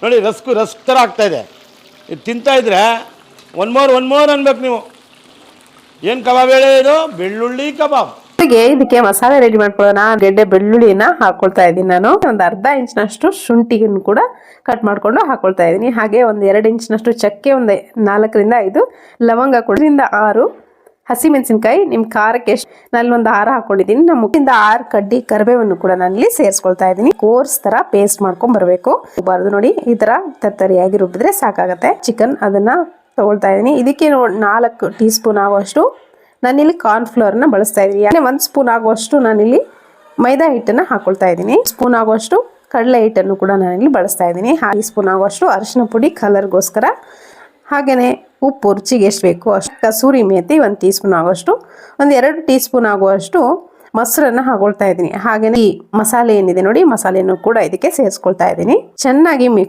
ನೋಡಿ ರಸ್ಕ್ ಥರ ಆಗ್ತಾಯಿದೆ. ಇದು ತಿಂತಾಯಿದ್ರೆ ಒನ್ ಮೋರ್ ಅನ್ಬೇಕು ನೀವು. ಏನು ಕಬಾಬ್ ಹೇಳಿ ಇದು? ಬೆಳ್ಳುಳ್ಳಿ ಕಬಾಬ್. ಇದಕ್ಕೆ ಮಸಾಲೆ ರೆಡಿ ಮಾಡ್ಕೊಳ್ಳೋಣ. ಗೆಡ್ಡೆ ಬೆಳ್ಳುಳ್ಳಿನ ಹಾಕೊಳ್ತಾ ಇದ್ದೀನಿ. ನಾನು ಒಂದು ಅರ್ಧ ಇಂಚಿನಷ್ಟು ಶುಂಠಿಯನ್ನು ಕೂಡ ಕಟ್ ಮಾಡ್ಕೊಂಡು ಹಾಕೊಳ್ತಾ ಇದ್ದೀನಿ. ಹಾಗೆ ಒಂದು 2 ಇಂಚಿನಷ್ಟು ಚಕ್ಕೆ, ಒಂದು 4 ರಿಂದ 5 ಲವಂಗ, 6 ಹಸಿಮೆಣಸಿನಕಾಯಿ. ನಿಮ್ಮ ಖಾರಕ್ಕೆ ಎಷ್ಟು, ನಾನು ಒಂದು 6 ಹಾಕೊಂಡಿದ್ದೀನಿ. ನಮ್ಮ 6 ಕಡ್ಡಿ ಕರಿಬೇವನ್ನು ಕೂಡ ನಾನು ಇಲ್ಲಿ ಸೇರಿಸ್ಕೊಳ್ತಾ ಇದ್ದೀನಿ. ಕೋರ್ಸ್ ತರ ಪೇಸ್ಟ್ ಮಾಡ್ಕೊಂಡ್ ಬರಬೇಕು. ಬಾರ್ದು ನೋಡಿ, ಈ ತರ ತರ್ತರಿಯಾಗಿ ರುಬ್ಬಿದ್ರೆ ಸಾಕಾಗತ್ತೆ. ಚಿಕನ್ ಅದನ್ನ ತಗೊಳ್ತಾ ಇದ್ದೀನಿ. ಇದಕ್ಕೆ 4 ಟೀ ಸ್ಪೂನ್ ಆಗುವಷ್ಟು ನಾನಿಲ್ಲಿ ಕಾರ್ನ್ಫ್ಲವರ್ನ ಬಳಸ್ತಾ ಇದ್ದೀನಿ. 1 ಸ್ಪೂನ್ ಆಗುವಷ್ಟು ನಾನಿಲ್ಲಿ ಮೈದಾ ಹಿಟ್ಟನ್ನು ಹಾಕೊಳ್ತಾ ಇದ್ದೀನಿ. ಸ್ಪೂನ್ ಆಗುವಷ್ಟು ಕಡಲೆ ಹಿಟ್ಟನ್ನು ಕೂಡ ನಾನಿಲ್ಲಿ ಬಳಸ್ತಾ ಇದ್ದೀನಿ. 1 ಸ್ಪೂನ್ ಆಗುವಷ್ಟು ಅರಿಶಿನ ಪುಡಿ ಕಲರ್ಗೋಸ್ಕರ, ಹಾಗೆಯೇ ಉಪ್ಪು ರುಚಿಗೆ ಎಷ್ಟು ಬೇಕು ಅಷ್ಟು, ಕಸೂರಿ ಮೇಥಿ 1 ಟೀ ಸ್ಪೂನ್ ಆಗುವಷ್ಟು, ಒಂದು 2 ಟೀ ಸ್ಪೂನ್ ಆಗುವಷ್ಟು ಮೊಸರನ್ನು ಹಾಕೊಳ್ತಾ ಇದ್ದೀನಿ. ಹಾಗೆಯೇ ಈ ಮಸಾಲೆ ಏನಿದೆ ನೋಡಿ, ಮಸಾಲೆಯನ್ನು ಕೂಡ ಇದಕ್ಕೆ ಸೇರಿಸ್ಕೊಳ್ತಾ ಇದ್ದೀನಿ. ಚೆನ್ನಾಗಿ